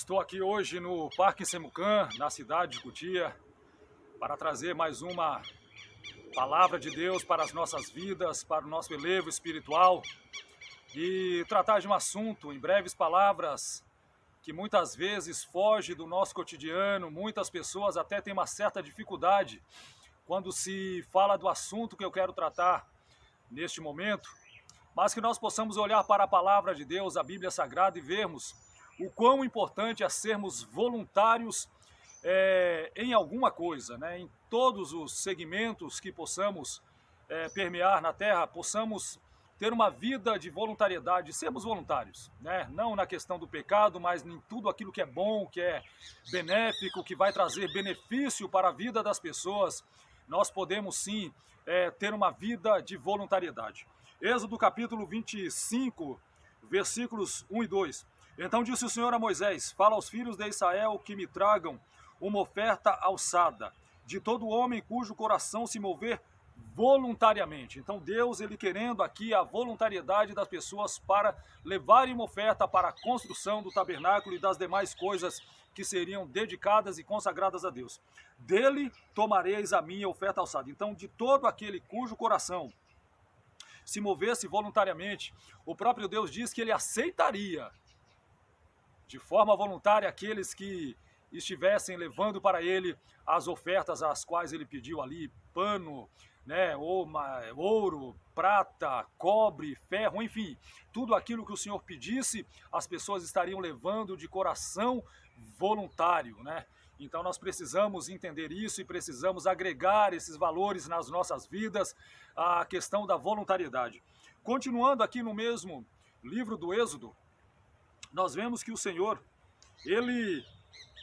Estou aqui hoje no Parque Semucan, na cidade de Cotia, para trazer mais uma palavra de Deus para as nossas vidas, para o nosso elevo espiritual e tratar de um assunto, em breves palavras, que muitas vezes foge do nosso cotidiano. Muitas pessoas até têm uma certa dificuldade quando se fala do assunto que eu quero tratar neste momento, mas que nós possamos olhar para a palavra de Deus, a Bíblia Sagrada, e vermos o quão importante é sermos voluntários em alguma coisa, né? Em todos os segmentos que possamos permear na terra, possamos ter uma vida de voluntariedade, sermos voluntários, né? Não na questão do pecado, mas em tudo aquilo que é bom, que é benéfico, que vai trazer benefício para a vida das pessoas. Nós podemos sim ter uma vida de voluntariedade. Êxodo capítulo 25, versículos 1 e 2. Então disse o Senhor a Moisés: fala aos filhos de Israel que me tragam uma oferta alçada, de todo homem cujo coração se mover voluntariamente. Então Deus, ele querendo aqui a voluntariedade das pessoas para levarem uma oferta para a construção do tabernáculo e das demais coisas que seriam dedicadas e consagradas a Deus. Dele tomareis a minha oferta alçada. Então, de todo aquele cujo coração se movesse voluntariamente, o próprio Deus diz que ele aceitaria de forma voluntária aqueles que estivessem levando para ele as ofertas às quais ele pediu ali, pano, né, ouro, prata, cobre, ferro, enfim, tudo aquilo que o Senhor pedisse, as pessoas estariam levando de coração voluntário, né? Então nós precisamos entender isso e precisamos agregar esses valores nas nossas vidas, a questão da voluntariedade. Continuando aqui no mesmo livro do Êxodo, nós vemos que o Senhor, ele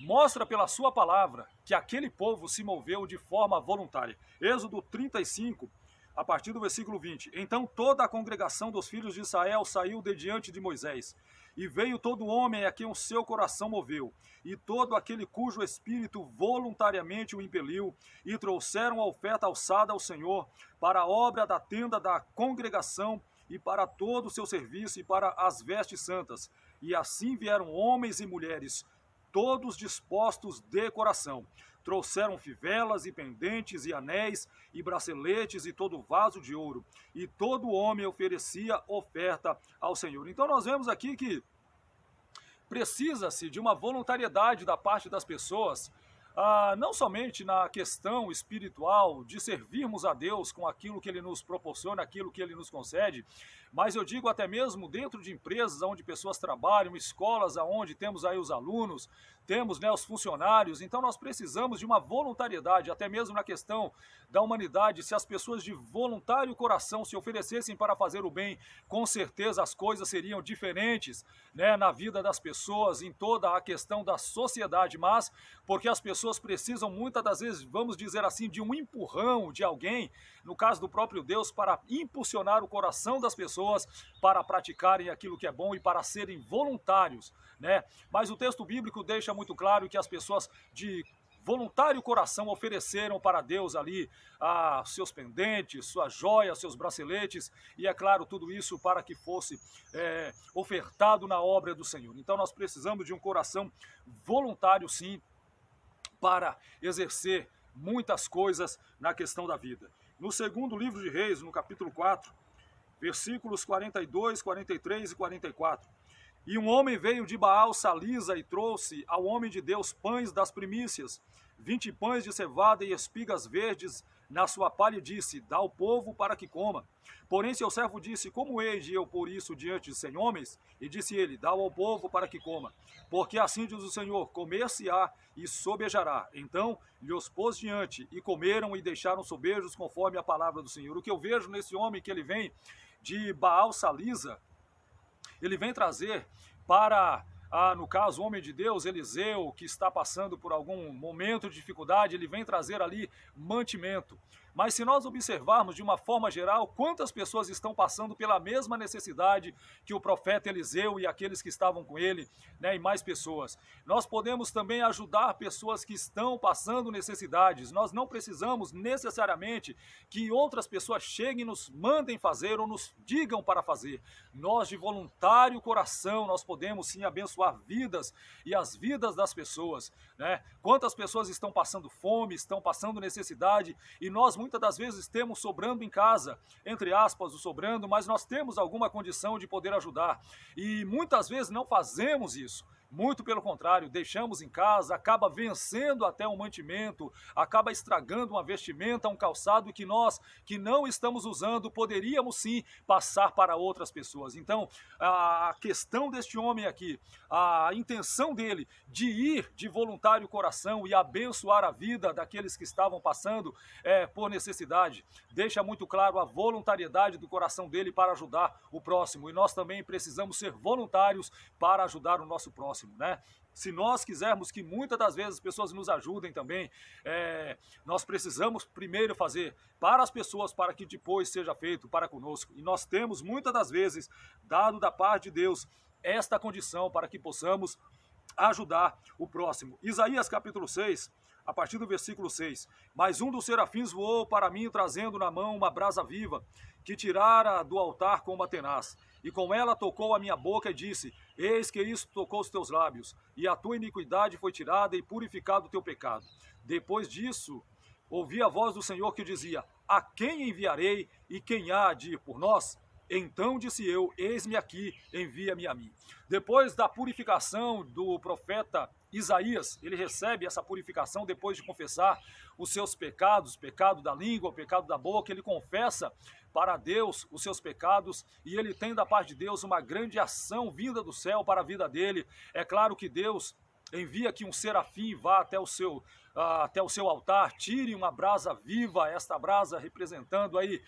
mostra pela sua palavra que aquele povo se moveu de forma voluntária. Êxodo 35, a partir do versículo 20. Então toda a congregação dos filhos de Israel saiu de diante de Moisés, e veio todo homem a quem o seu coração moveu, e todo aquele cujo espírito voluntariamente o impeliu, e trouxeram a oferta alçada ao Senhor para a obra da tenda da congregação, e para todo o seu serviço, e para as vestes santas. E assim vieram homens e mulheres, todos dispostos de coração. Trouxeram fivelas e pendentes e anéis e braceletes e todo vaso de ouro. E todo homem oferecia oferta ao Senhor. Então nós vemos aqui que precisa-se de uma voluntariedade da parte das pessoas, não somente na questão espiritual de servirmos a Deus com aquilo que Ele nos proporciona, aquilo que Ele nos concede, mas eu digo até mesmo dentro de empresas onde pessoas trabalham, escolas onde temos aí os alunos, temos, né, os funcionários. Então nós precisamos de uma voluntariedade, até mesmo na questão da humanidade. Se as pessoas de voluntário coração se oferecessem para fazer o bem, com certeza as coisas seriam diferentes, né, na vida das pessoas, em toda a questão da sociedade, mas porque as pessoas precisam muitas das vezes, vamos dizer assim, de um empurrão de alguém, no caso do próprio Deus, para impulsionar o coração das pessoas para praticarem aquilo que é bom e para serem voluntários, né? Mas o texto bíblico deixa muito claro que as pessoas de voluntário coração ofereceram para Deus ali seus pendentes, suas joias, seus braceletes, e é claro, tudo isso para que fosse ofertado na obra do Senhor. Então nós precisamos de um coração voluntário, sim, para exercer muitas coisas na questão da vida. No segundo livro de Reis, no capítulo 4, versículos 42, 43 e 44. E um homem veio de Baal Salisa e trouxe ao homem de Deus pães das primícias, 20 pães de cevada e espigas verdes na sua palha, e disse: dá ao povo para que coma. Porém seu servo disse: como hei de eu pôr isso diante de 100 homens? E disse ele: dá ao povo para que coma. Porque assim diz o Senhor: comer-se-á e sobejará. Então lhes pôs diante, e comeram e deixaram sobejos conforme a palavra do Senhor. O que eu vejo nesse homem que ele vem de Baal Salisa, ele vem trazer para, no caso, o homem de Deus, Eliseu, que está passando por algum momento de dificuldade, ele vem trazer ali mantimento. mas se nós observarmos de uma forma geral, quantas pessoas estão passando pela mesma necessidade que o profeta Eliseu e aqueles que estavam com ele, né, e mais pessoas. Nós podemos também ajudar pessoas que estão passando necessidades. Nós não precisamos necessariamente que outras pessoas cheguem e nos mandem fazer ou nos digam para fazer. Nós, de voluntário coração, nós podemos sim abençoar vidas e as vidas das pessoas, né? Quantas pessoas estão passando fome, estão passando necessidade, e nós muitas das vezes temos sobrando em casa, entre aspas, o sobrando, mas nós temos alguma condição de poder ajudar. E muitas vezes não fazemos isso. Muito pelo contrário, deixamos em casa, acaba vencendo até um mantimento, acaba estragando uma vestimenta, um calçado que nós, que não estamos usando, poderíamos sim passar para outras pessoas. Então, a questão deste homem aqui, a intenção dele de ir de voluntário coração e abençoar a vida daqueles que estavam passando por necessidade, deixa muito claro a voluntariedade do coração dele para ajudar o próximo. E nós também precisamos ser voluntários para ajudar o nosso próximo. Né? Se nós quisermos que muitas das vezes as pessoas nos ajudem também, nós precisamos primeiro fazer para as pessoas, para que depois seja feito para conosco. E nós temos muitas das vezes dado da parte de Deus esta condição para que possamos ajudar o próximo. Isaías capítulo 6, a partir do versículo 6. Mas um dos serafins voou para mim, trazendo na mão uma brasa viva, que tirara do altar com uma tenaz. E com ela tocou a minha boca e disse: eis que isto tocou os teus lábios, e a tua iniquidade foi tirada e purificado o teu pecado. Depois disso, ouvi a voz do Senhor que dizia: a quem enviarei e quem há de ir por nós? Então disse eu: eis-me aqui, envia-me a mim. Depois da purificação do profeta Isaías, ele recebe essa purificação depois de confessar os seus pecados, pecado da língua, pecado da boca. Ele confessa para Deus os seus pecados e ele tem da parte de Deus uma grande ação vinda do céu para a vida dele. É claro que Deus envia que um serafim vá até o seu altar, tire uma brasa viva, esta brasa representando aí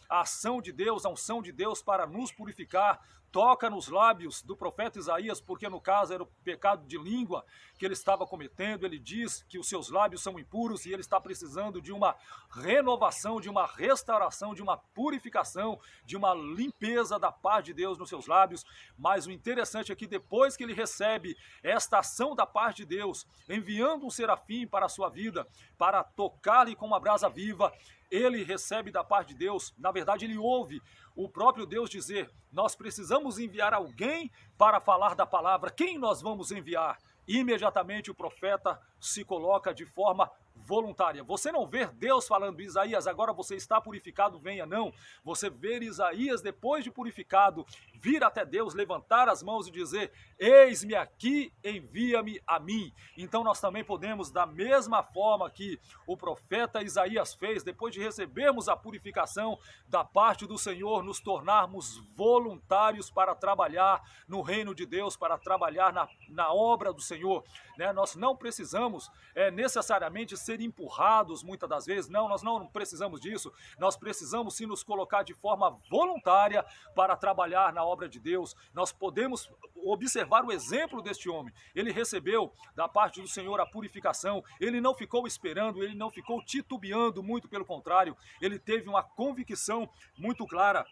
a ação de Deus, a unção de Deus para nos purificar. Toca nos lábios do profeta Isaías, porque no caso era o pecado de língua que ele estava cometendo. Ele diz que os seus lábios são impuros e ele está precisando de uma renovação, de uma restauração, de uma purificação, de uma limpeza da parte de Deus nos seus lábios. Mas o interessante é que depois que ele recebe esta ação da parte de Deus, enviando um serafim para a sua vida, para tocar-lhe com uma brasa viva, ele recebe da parte de Deus, na verdade ele ouve o próprio Deus dizer: nós precisamos enviar alguém para falar da palavra. Quem nós vamos enviar? Imediatamente o profeta se coloca de forma voluntária. Você não vê Deus falando: Isaías, agora você está purificado, venha. Não. Você vê Isaías, depois de purificado, vir até Deus, levantar as mãos e dizer: eis-me aqui, envia-me a mim. Então nós também podemos, da mesma forma que o profeta Isaías fez, depois de recebermos a purificação da parte do Senhor, nos tornarmos voluntários para trabalhar no reino de Deus, para trabalhar na obra do Senhor. Né? Nós não precisamos necessariamente ser empurrados muitas das vezes. Não, nós não precisamos disso. Nós precisamos sim nos colocar de forma voluntária para trabalhar na obra de Deus. Nós podemos observar o exemplo deste homem. Ele recebeu da parte do Senhor a purificação. Ele não ficou esperando, ele não ficou titubeando, muito pelo contrário. Ele teve uma convicção muito clara.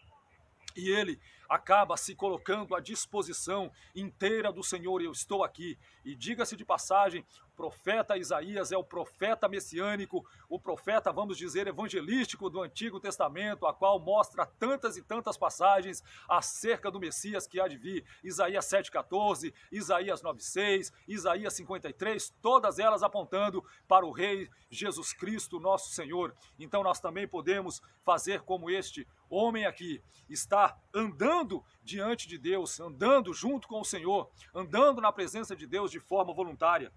E ele acaba se colocando à disposição inteira do Senhor. Eu estou aqui. E diga-se de passagem, o profeta Isaías é o profeta messiânico, o profeta, vamos dizer, evangelístico do Antigo Testamento, a qual mostra tantas e tantas passagens acerca do Messias que há de vir. Isaías 7,14, Isaías 9,6, Isaías 53, todas elas apontando para o Rei Jesus Cristo, nosso Senhor. Então nós também podemos fazer como este homem aqui, está andando diante de Deus, andando junto com o Senhor, andando na presença de Deus de forma voluntária.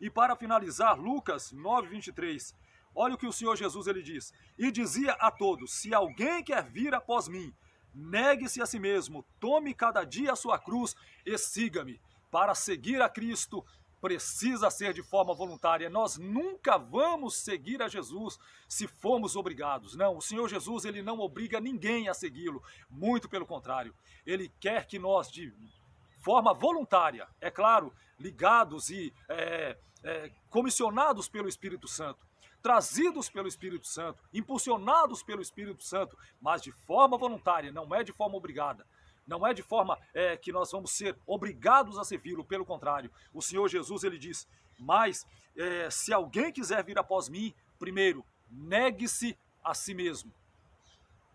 E para finalizar, Lucas 9:23, olha o que o Senhor Jesus ele diz: e dizia a todos: se alguém quer vir após mim, negue-se a si mesmo, tome cada dia a sua cruz e siga-me. Para seguir a Cristo, precisa ser de forma voluntária. Nós nunca vamos seguir a Jesus se formos obrigados. Não, o Senhor Jesus ele não obriga ninguém a segui-lo. Muito pelo contrário. Ele quer que nós, de forma voluntária, é claro, ligados e comissionados pelo Espírito Santo, trazidos pelo Espírito Santo, impulsionados pelo Espírito Santo, mas de forma voluntária, não é de forma obrigada. Não é de forma que nós vamos ser obrigados a servi-lo, pelo contrário. O Senhor Jesus, ele diz, mas se alguém quiser vir após mim, primeiro, negue-se a si mesmo.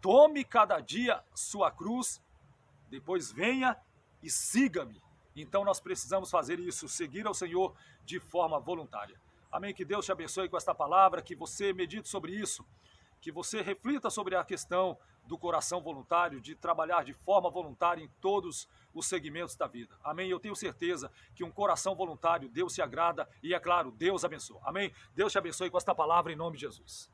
Tome cada dia sua cruz, depois venha e siga-me. Então nós precisamos fazer isso, seguir ao Senhor de forma voluntária. Amém? Que Deus te abençoe com esta palavra, que você medite sobre isso, que você reflita sobre a questão do coração voluntário, de trabalhar de forma voluntária em todos os segmentos da vida. Amém? Eu tenho certeza que um coração voluntário, Deus se agrada e, é claro, Deus abençoa. Amém? Deus te abençoe com esta palavra em nome de Jesus.